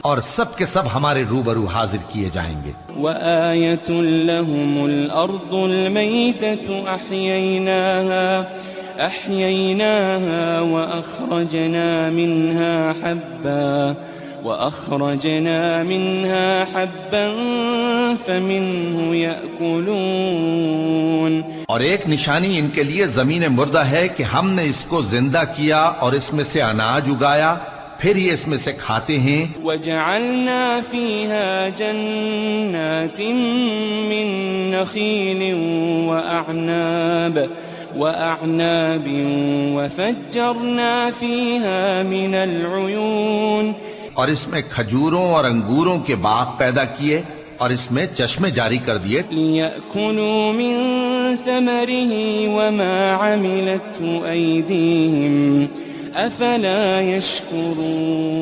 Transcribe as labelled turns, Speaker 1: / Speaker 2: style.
Speaker 1: اور سب کے سب ہمارے روبرو حاضر کیے جائیں گے۔
Speaker 2: وآية لهم الأرض الميتة أحييناها وأخرجنا منها حبا فمنه يأكلون۔
Speaker 1: اور ایک نشانی ان کے لیے زمین مردہ ہے کہ ہم نے اس کو زندہ کیا اور اس میں سے اناج اگایا، پھر یہ اس میں سے کھاتے ہیں۔
Speaker 2: وجعلنا فيها جنات من نخيل وأعناب وفجرنا فيها من العيون۔
Speaker 1: اور اس میں کھجوروں اور انگوروں کے باغ پیدا کیے اور اس میں چشمے جاری کر دیے،
Speaker 2: لِيَأْكُلُوا مِن ثَمَرِهِ وَمَا عَمِلَتْهُ أَيْدِيهِمْ أَفَلَا يَشْكُرُونَ۔